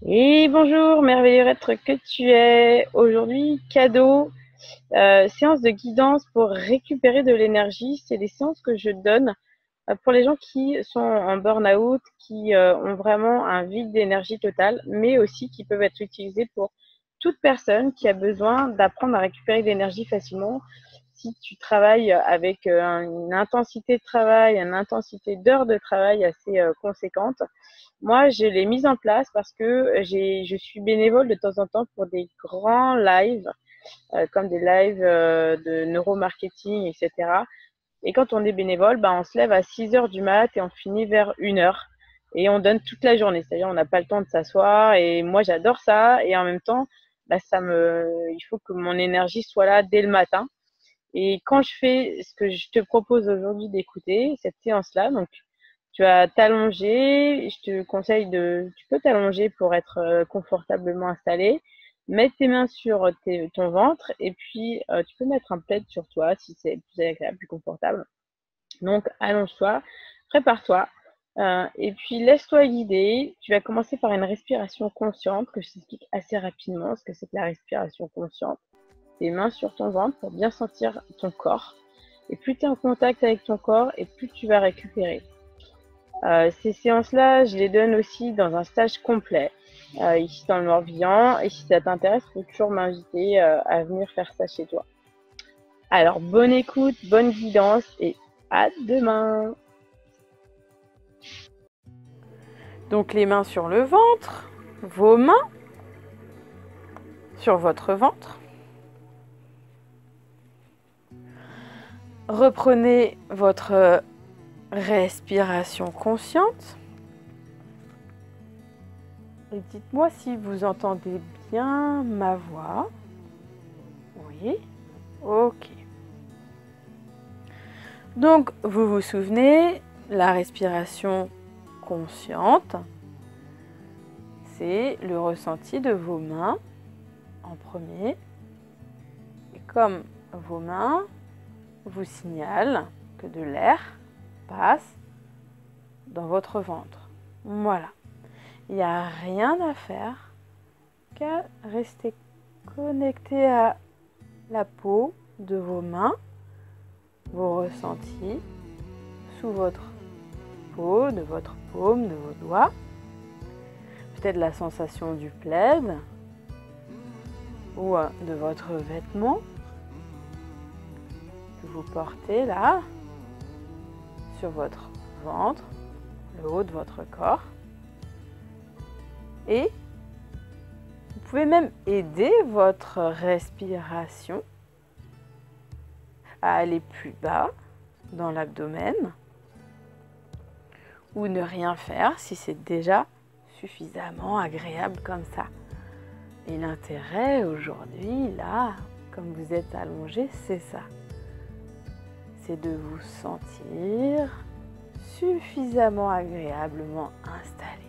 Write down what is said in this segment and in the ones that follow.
Et bonjour, merveilleux être que tu es. Aujourd'hui, cadeau, séance de guidance pour récupérer de l'énergie. C'est des séances que je donne pour les gens qui sont en burn-out, qui ont vraiment un vide d'énergie totale, mais aussi qui peuvent être utilisées pour toute personne qui a besoin d'apprendre à récupérer de l'énergie facilement. Si tu travailles avec une intensité de travail, une intensité d'heures de travail assez conséquente, moi, je l'ai mise en place parce que je suis bénévole de temps en temps pour des grands lives, comme des lives de neuromarketing, etc. Et quand on est bénévole, on se lève à 6 heures du mat et on finit vers 1 heure. Et on donne toute la journée, c'est-à-dire on n'a pas le temps de s'asseoir. Et moi, j'adore ça. Et en même temps, il faut que mon énergie soit là dès le matin. Et quand je fais ce que je te propose aujourd'hui d'écouter, cette séance-là, donc tu vas t'allonger, je te conseille tu peux t'allonger pour être confortablement installé, mettre tes mains sur ton ventre et puis tu peux mettre un plaid sur toi si c'est plus agréable, plus confortable. Donc allonge-toi, prépare-toi et puis laisse-toi guider. Tu vas commencer par une respiration consciente que je t'explique assez rapidement ce que c'est que la respiration consciente. Tes mains sur ton ventre pour bien sentir ton corps. Et plus tu es en contact avec ton corps et plus tu vas récupérer. Ces séances-là, je les donne aussi dans un stage complet, ici dans le Morbihan. Et si ça t'intéresse, tu peux toujours m'inviter à venir faire ça chez toi. Alors, bonne écoute, bonne guidance et à demain. Donc les mains sur le ventre, vos mains sur votre ventre. Reprenez votre respiration consciente. Et dites-moi si vous entendez bien ma voix. Oui, ok. Donc vous vous souvenez, la respiration consciente, c'est le ressenti de vos mains en premier. Et comme vos mains vous signalent que de l'air passe dans votre ventre. Voilà. Il n'y a rien à faire qu'à rester connecté à la peau de vos mains, vos ressentis sous votre peau, de votre paume, de vos doigts. Peut-être la sensation du plaid ou de votre vêtement que vous portez là sur votre ventre, le haut de votre corps. Et vous pouvez même aider votre respiration à aller plus bas dans l'abdomen ou ne rien faire si c'est déjà suffisamment agréable comme ça. Et l'intérêt aujourd'hui, là, comme vous êtes allongé, c'est ça. C'est de vous sentir suffisamment agréablement installé.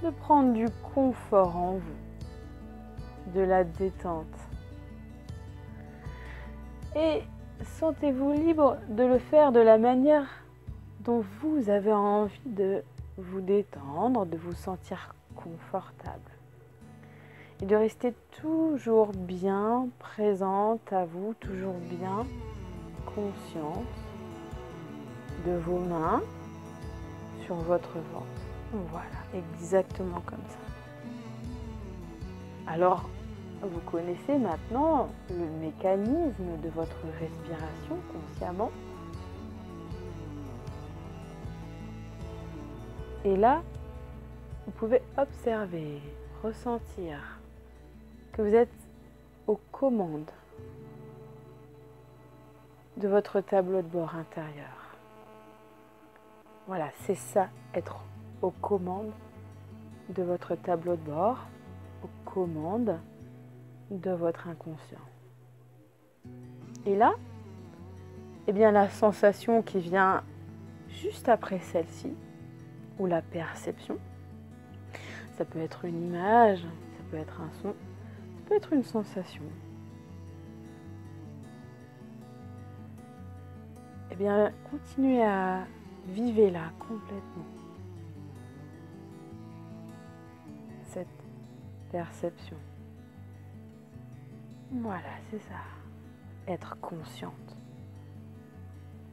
De prendre du confort en vous, de la détente. Et sentez-vous libre de le faire de la manière dont vous avez envie de vous détendre, de vous sentir confortable. Et de rester toujours bien présente à vous, toujours bien consciente de vos mains sur votre ventre. Voilà, exactement comme ça. Alors, vous connaissez maintenant le mécanisme de votre respiration consciemment. Et là, vous pouvez observer, ressentir que vous êtes aux commandes de votre tableau de bord intérieur. Voilà, c'est ça, être aux commandes de votre tableau de bord, aux commandes de votre inconscient. Et là, eh bien, la sensation qui vient juste après celle-ci, ou la perception, ça peut être une image, ça peut être un son, ça peut être une sensation. Eh bien, continuez à vivre là complètement. perception. Voilà, c'est ça. Être consciente.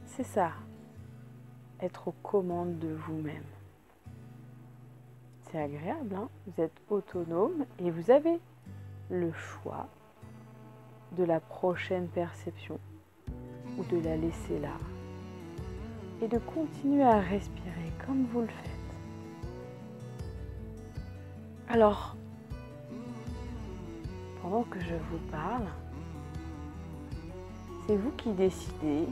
C'est ça. Être aux commandes de vous-même. C'est agréable, hein? Vous êtes autonome et vous avez le choix de la prochaine perception ou de la laisser là et de continuer à respirer comme vous le faites. Alors, pendant que je vous parle, c'est vous qui décidez.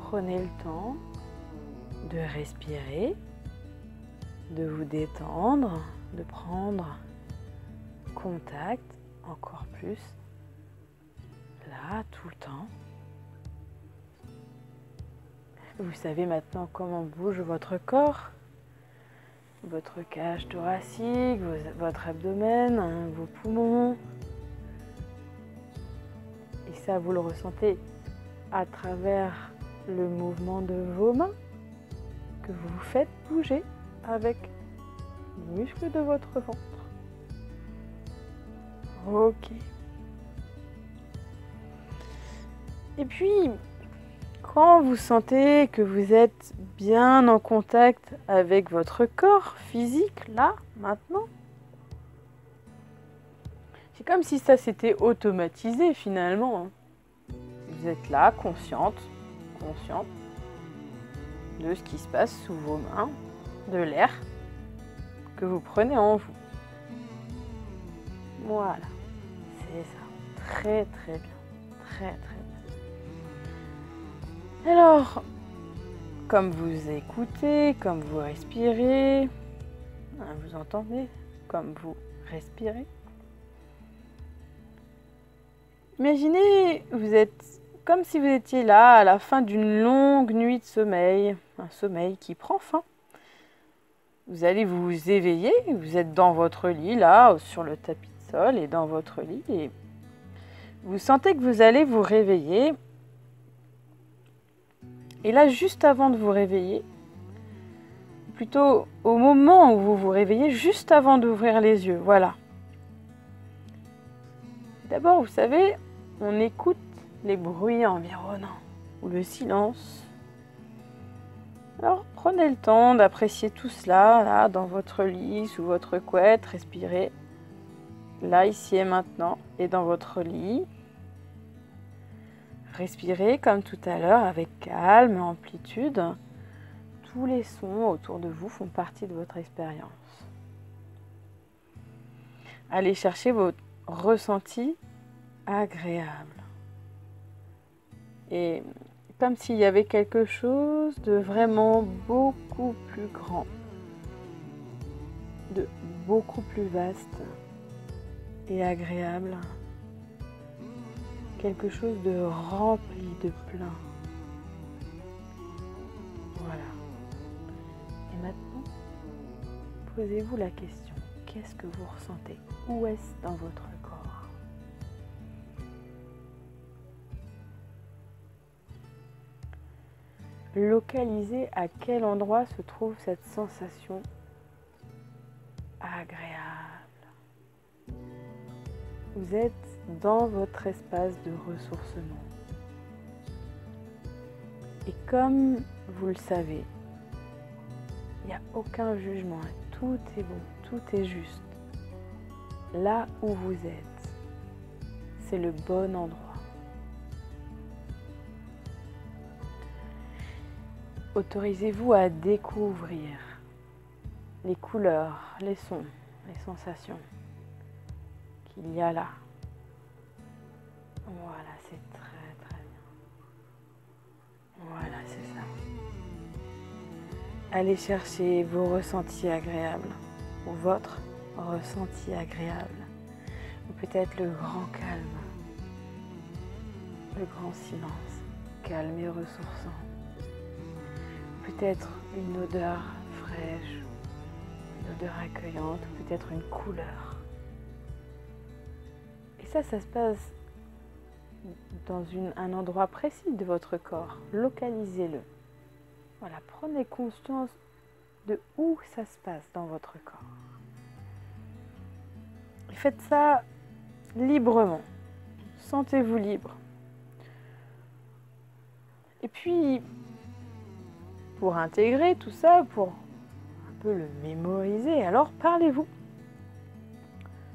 Prenez le temps de respirer, de vous détendre, de prendre contact encore plus, là, tout le temps. Vous savez maintenant comment bouge votre corps, votre cage thoracique, votre abdomen, vos poumons. Et ça, vous le ressentez à travers le mouvement de vos mains que vous faites bouger avec les muscles de votre ventre. Ok. Et puis, quand vous sentez que vous êtes bien en contact avec votre corps physique, là, maintenant, c'est comme si ça s'était automatisé finalement. Vous êtes là, consciente de ce qui se passe sous vos mains, de l'air que vous prenez en vous. Voilà, c'est ça. Très très bien. Très très bien. Alors, comme vous écoutez, comme vous respirez, vous entendez, comme vous respirez. Imaginez, vous êtes comme si vous étiez là à la fin d'une longue nuit de sommeil, un sommeil qui prend fin. Vous allez vous éveiller, vous êtes dans votre lit, là, sur le tapis de sol et dans votre lit. Et vous sentez que vous allez vous réveiller. Et là, juste avant de vous réveiller, plutôt au moment où vous vous réveillez, juste avant d'ouvrir les yeux, voilà. D'abord, vous savez, on écoute les bruits environnants ou le silence. Alors, prenez le temps d'apprécier tout cela, là, dans votre lit, sous votre couette, respirez. Là, ici et maintenant, et dans votre lit. Respirez comme tout à l'heure, avec calme, amplitude. Tous les sons autour de vous font partie de votre expérience. Allez chercher vos ressentis agréables. Et comme s'il y avait quelque chose de vraiment beaucoup plus grand, de beaucoup plus vaste et agréable. Quelque chose de rempli, de plein. Voilà. Et maintenant, posez-vous la question. Qu'est-ce que vous ressentez? Où est-ce dans votre corps? Localisez à quel endroit se trouve cette sensation agréable. Vous êtes dans votre espace de ressourcement. Et comme vous le savez, il n'y a aucun jugement. Tout est bon, tout est juste. Là où vous êtes, c'est le bon endroit. Autorisez-vous à découvrir les couleurs, les sons, les sensations qu'il y a là. Voilà, c'est très très bien. Voilà, c'est ça. Allez chercher vos ressentis agréables, ou votre ressenti agréable, ou peut-être le grand calme, le grand silence, calme et ressourçant. Peut-être une odeur fraîche, une odeur accueillante, peut-être une couleur. Et ça se passe dans un endroit précis de votre corps. Localisez-le. Voilà, prenez conscience de où ça se passe dans votre corps. Faites ça librement. Sentez-vous libre. Et puis, pour intégrer tout ça, pour un peu le mémoriser, alors parlez-vous.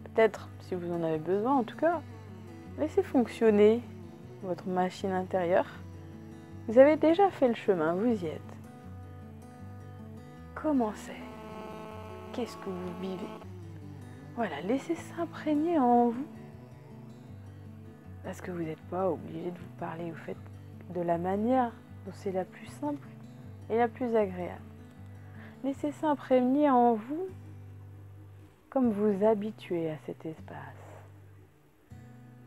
Peut-être, si vous en avez besoin en tout cas, laissez fonctionner votre machine intérieure. Vous avez déjà fait le chemin, vous y êtes. Comment c'est? Qu'est-ce que vous vivez? Voilà, laissez s'imprégner en vous. Parce que vous n'êtes pas obligé de vous parler, vous faites de la manière dont c'est la plus simple et la plus agréable. Laissez s'imprégner en vous comme vous habituez à cet espace.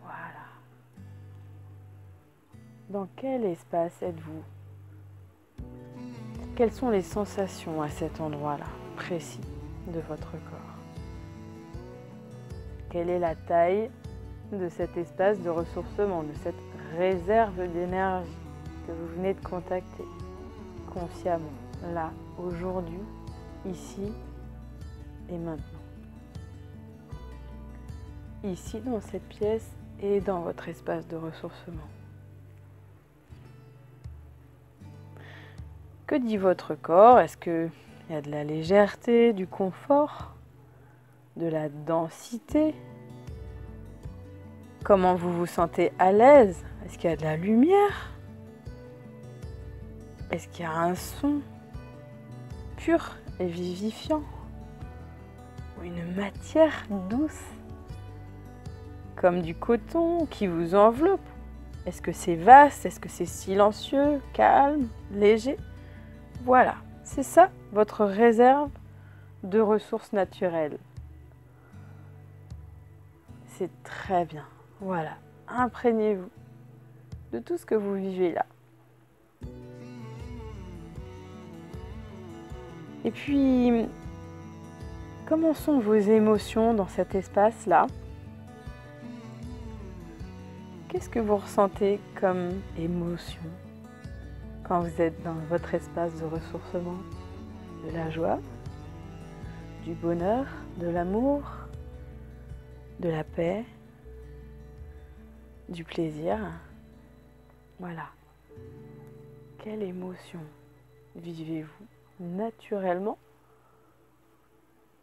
Voilà. Dans quel espace êtes-vous? Quelles sont les sensations à cet endroit-là, précis de votre corps? Quelle est la taille de cet espace de ressourcement, de cette réserve d'énergie que vous venez de contacter consciemment, là, aujourd'hui, ici et maintenant? Ici, dans cette pièce et dans votre espace de ressourcement. Que dit votre corps? Est-ce qu'il y a de la légèreté, du confort, de la densité? Comment vous vous sentez à l'aise? Est-ce qu'il y a de la lumière? Est-ce qu'il y a un son pur et vivifiant? Ou une matière douce? Comme du coton qui vous enveloppe? Est-ce que c'est vaste? Est-ce que c'est silencieux, calme, léger? Voilà, c'est ça votre réserve de ressources naturelles. C'est très bien. Voilà, imprégnez-vous de tout ce que vous vivez là. Et puis, comment sont vos émotions dans cet espace-là? Qu'est-ce que vous ressentez comme émotion quand vous êtes dans votre espace de ressourcement? De la joie, du bonheur, de l'amour, de la paix, du plaisir. Voilà. Quelle émotion vivez-vous naturellement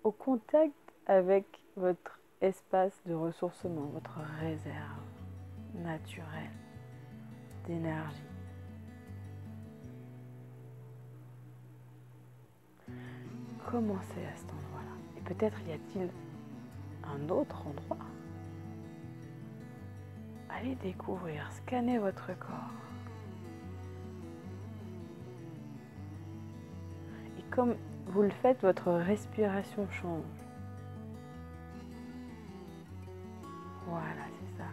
au contact avec votre espace de ressourcement, votre réserve naturelle d'énergie? Comment c'est à cet endroit-là? Et peut-être y a-t-il un autre endroit? Allez découvrir, scannez votre corps. Et comme vous le faites, votre respiration change. Voilà, c'est ça.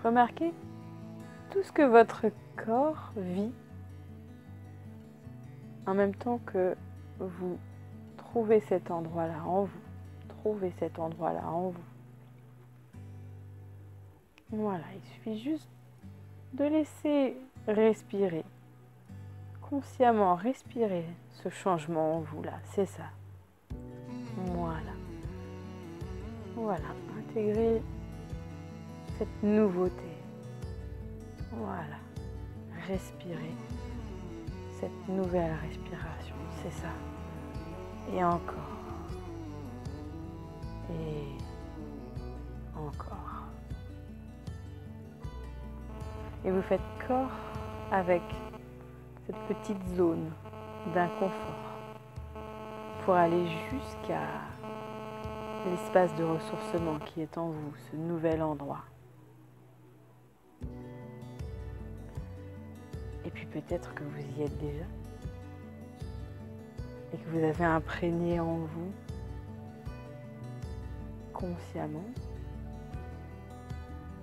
Remarquez tout ce que votre corps vit en même temps que vous trouvez cet endroit-là en vous. Trouvez cet endroit-là en vous. Voilà, il suffit juste de laisser respirer. Consciemment respirer ce changement en vous là, c'est ça. Voilà. Voilà, intégrez cette nouveauté. Voilà. Respirez cette nouvelle respiration, c'est ça. Et encore. Et encore. Et vous faites corps avec cette petite zone d'inconfort pour aller jusqu'à l'espace de ressourcement qui est en vous, ce nouvel endroit. Et puis peut-être que vous y êtes déjà et que vous avez imprégné en vous consciemment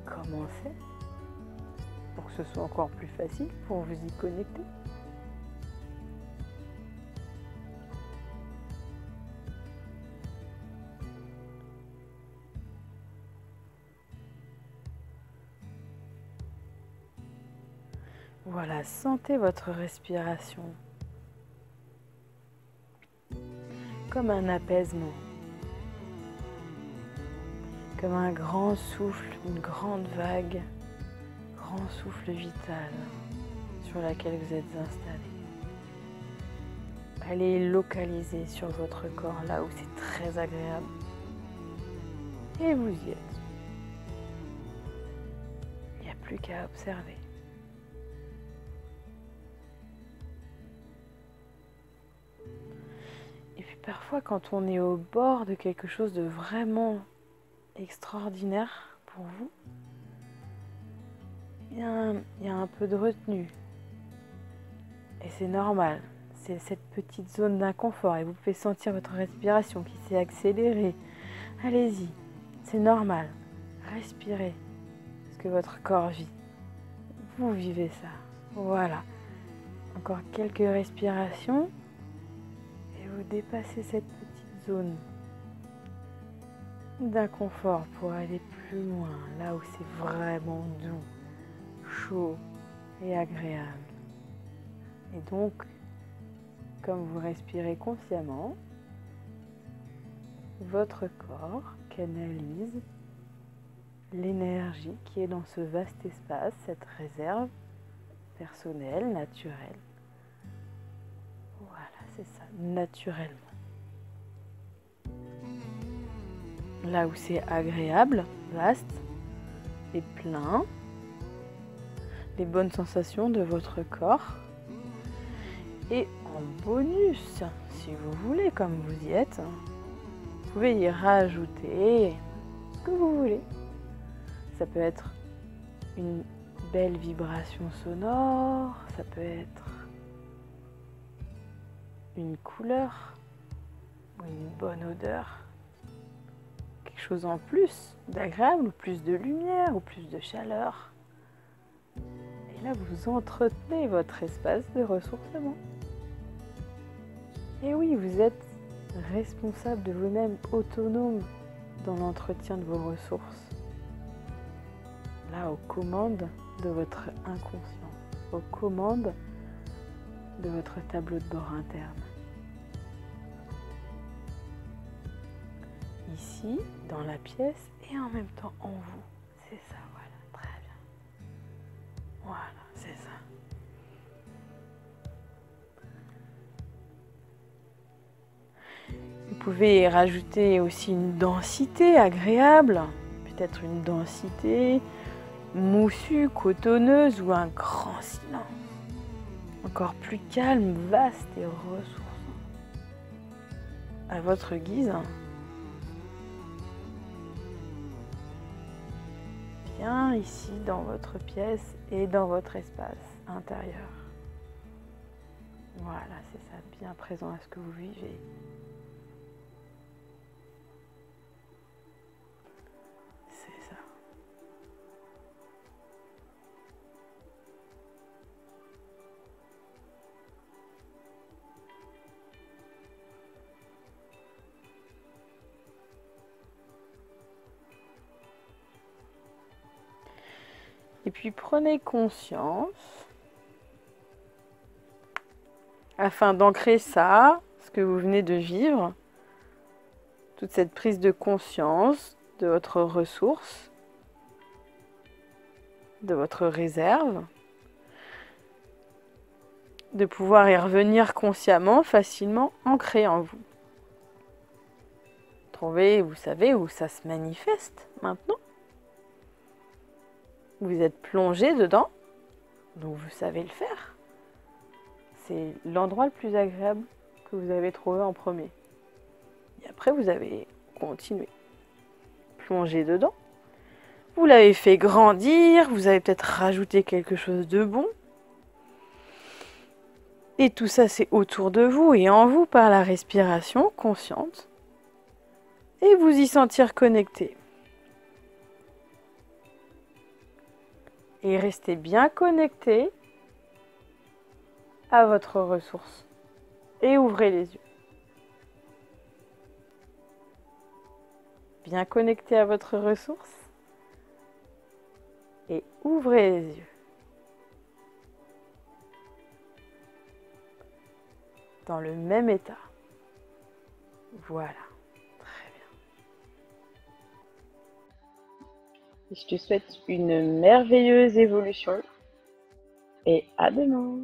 comment c'est pour que ce soit encore plus facile pour vous y connecter. Voilà, sentez votre respiration comme un apaisement. comme un grand souffle, une grande vague, grand souffle vital sur laquelle vous êtes installé. Allez localiser sur votre corps là où c'est très agréable. Et vous y êtes. Il n'y a plus qu'à observer. Et puis parfois quand on est au bord de quelque chose de vraiment extraordinaire pour vous, il y a un peu de retenue. Et c'est normal. C'est cette petite zone d'inconfort et vous pouvez sentir votre respiration qui s'est accélérée. Allez-y, c'est normal. Respirez ce que votre corps vit. Vous vivez ça. Voilà. Encore quelques respirations et vous dépassez cette petite zone d'inconfort pour aller plus loin, là où c'est vraiment doux, chaud et agréable. Et donc, comme vous respirez consciemment, votre corps canalise l'énergie qui est dans ce vaste espace, cette réserve personnelle, naturelle. Voilà, c'est ça, naturellement. Là où c'est agréable, vaste et plein, les bonnes sensations de votre corps. Et en bonus, si vous voulez, comme vous y êtes, vous pouvez y rajouter ce que vous voulez. Ça peut être une belle vibration sonore, ça peut être une couleur ou une bonne odeur. Quelque chose en plus d'agréable, ou plus de lumière, ou plus de chaleur. Et là, vous entretenez votre espace de ressourcement. Et oui, vous êtes responsable de vous-même, autonome dans l'entretien de vos ressources. Là, aux commandes de votre inconscient, aux commandes de votre tableau de bord interne. Ici, dans la pièce et en même temps en vous. C'est ça, voilà, très bien. Voilà, c'est ça. Vous pouvez y rajouter aussi une densité agréable, peut-être une densité moussue, cotonneuse ou un grand silence. Encore plus calme, vaste et ressourçant. À votre guise. Bien ici dans votre pièce et dans votre espace intérieur. Voilà, c'est ça, bien présent à ce que vous vivez. C'est ça. Et puis prenez conscience, afin d'ancrer ça, ce que vous venez de vivre, toute cette prise de conscience de votre ressource, de votre réserve, de pouvoir y revenir consciemment, facilement, ancré en vous. Trouvez, vous savez, où ça se manifeste maintenant. Vous êtes plongé dedans, donc vous savez le faire. C'est l'endroit le plus agréable que vous avez trouvé en premier. Et après, vous avez continué. Plongé dedans. Vous l'avez fait grandir, vous avez peut-être rajouté quelque chose de bon. Et tout ça, c'est autour de vous et en vous par la respiration consciente. Et vous y sentir connecté. Et restez bien connecté à votre ressource. Et ouvrez les yeux. Bien connecté à votre ressource. Et ouvrez les yeux. Dans le même état. Voilà. Je te souhaite une merveilleuse évolution et à demain.